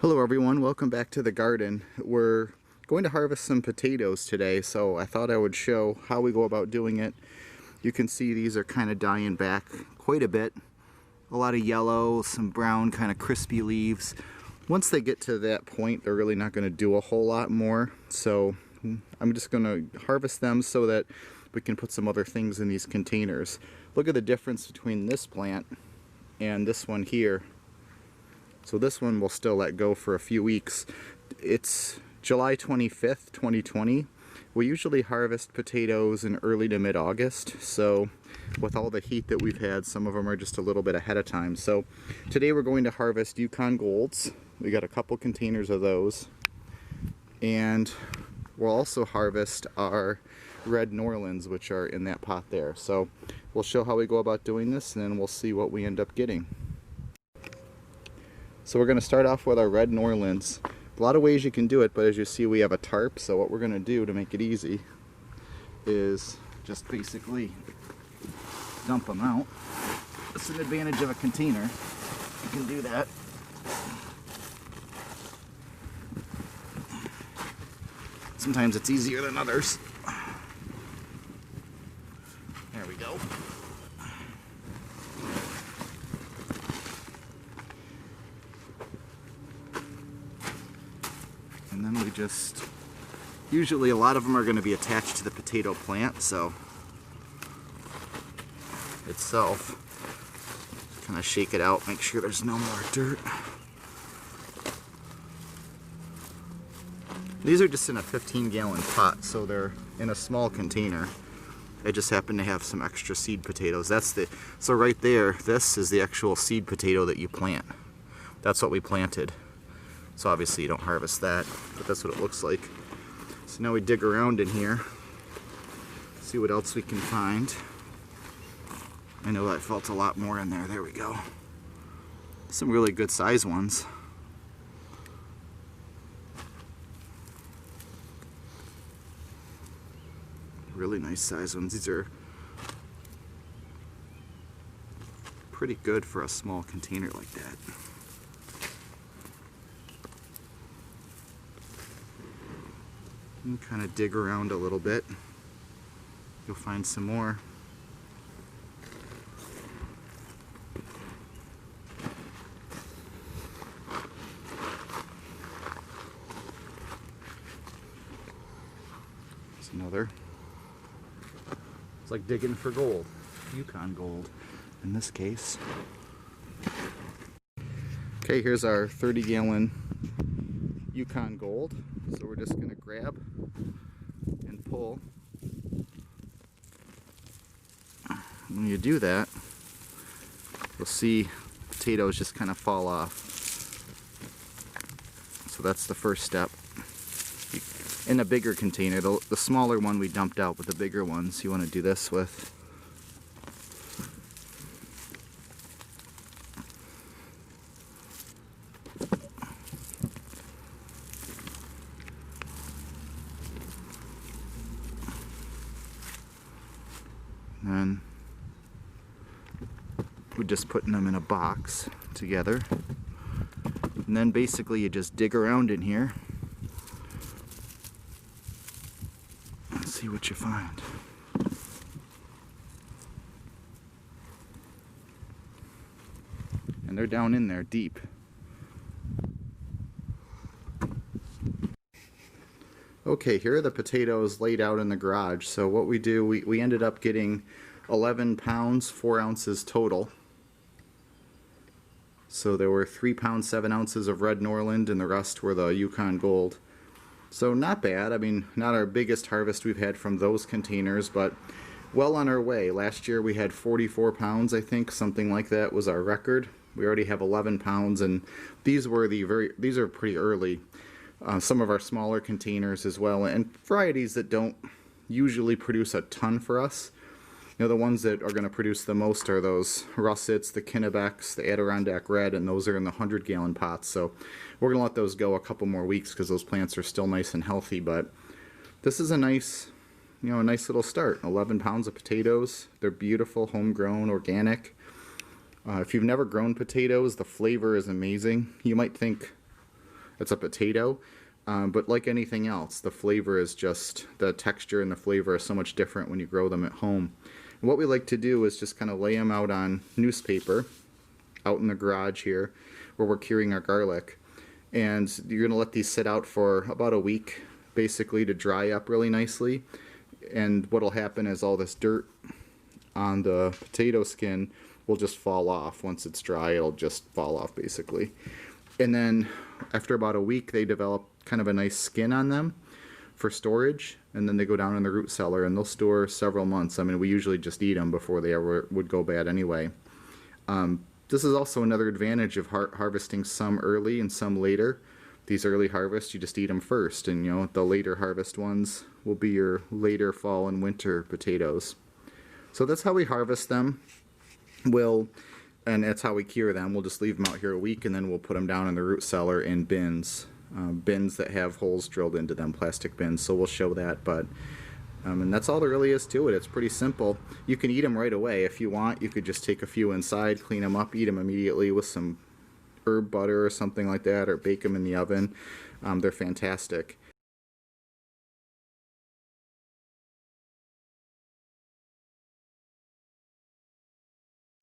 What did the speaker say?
Hello everyone, welcome back to the garden. We're going to harvest some potatoes today, so I thought I would show how we go about doing it. You can see these are kind of dying back quite a bit. A lot of yellow, some brown kind of crispy leaves. Once they get to that point, they're really not going to do a whole lot more. So I'm just going to harvest them so that we can put some other things in these containers. Look at the difference between this plant and this one here. So this one we'll still let go for a few weeks. It's July 25th, 2020. We usually harvest potatoes in early to mid-August, so with all the heat that we've had, some of them are just a little bit ahead of time. So today we're going to harvest Yukon Golds. We got a couple containers of those. And we'll also harvest our red Norlands, which are in that pot there. So we'll show how we go about doing this, and then we'll see what we end up getting. So we're going to start off with our red Norlands. A lot of ways you can do it, but as you see we have a tarp, so what we're going to do to make it easy is just basically dump them out. That's an advantage of a container. You can do that. Sometimes it's easier than others. There we go. And then we just, usually a lot of them are going to be attached to the potato plant, so itself, kind of shake it out, make sure there's no more dirt. These are just in a 15-gallon pot, so they're in a small container. I just happen to have some extra seed potatoes. So right there, this is the actual seed potato that you plant. That's what we planted. So obviously you don't harvest that, but that's what it looks like. So now we dig around in here, see what else we can find. I know I felt a lot more in there. There we go. Some really good size ones. Really nice size ones. These are pretty good for a small container like that. And kind of dig around a little bit. You'll find some more. There's another. It's like digging for gold. Yukon gold in this case. Okay, here's our 30-gallon Yukon Gold. So we're just going to grab and pull. When you do that, you'll see potatoes just kind of fall off. So that's the first step. In a bigger container, the smaller one we dumped out, but the bigger ones you want to do this with. And we're just putting them in a box together. And then basically you just dig around in here and see what you find. And they're down in there deep. Okay, here are the potatoes laid out in the garage. So what we do, we ended up getting 11 pounds, 4 ounces total. So there were 3 pounds, 7 ounces of red Norland, and the rest were the Yukon Gold. So not bad. I mean, not our biggest harvest we've had from those containers, but well on our way. Last year we had 44 pounds, I think, something like that was our record. We already have 11 pounds, and these are pretty early. Some of our smaller containers as well, and varieties that don't usually produce a ton for us. You know, the ones that are going to produce the most are those russets, the Kennebecks, the Adirondack Red, and those are in the 100-gallon pots. So we're going to let those go a couple more weeks because those plants are still nice and healthy. But this is a nice, a nice little start. 11 pounds of potatoes. They're beautiful, homegrown, organic. If you've never grown potatoes, the flavor is amazing. You might think It's a potato. But like anything else, the flavor is just, the texture and the flavor are so much different when you grow them at home. And what we like to do is just kind of lay them out on newspaper, out in the garage here, where we're curing our garlic. And you're going to let these sit out for about a week, basically, to dry up really nicely. And what'll happen is all this dirt on the potato skin will just fall off. Once it's dry, it'll just fall off, basically. And then after about a week, they develop kind of a nice skin on them for storage, and then they go down in the root cellar and they'll store several months. I mean, we usually just eat them before they ever would go bad anyway. This is also another advantage of harvesting some early and some later. These early harvests, you just eat them first, and you know, the later harvest ones will be your later fall and winter potatoes. So that's how we harvest them. And that's how we cure them. We'll just leave them out here a week, and then we'll put them down in the root cellar in bins. Bins that have holes drilled into them, plastic bins, so we'll show that. But and that's all there really is to it. It's pretty simple. You can eat them right away if you want. You could just take a few inside, clean them up, eat them immediately with some herb butter or something like that, or bake them in the oven. They're fantastic.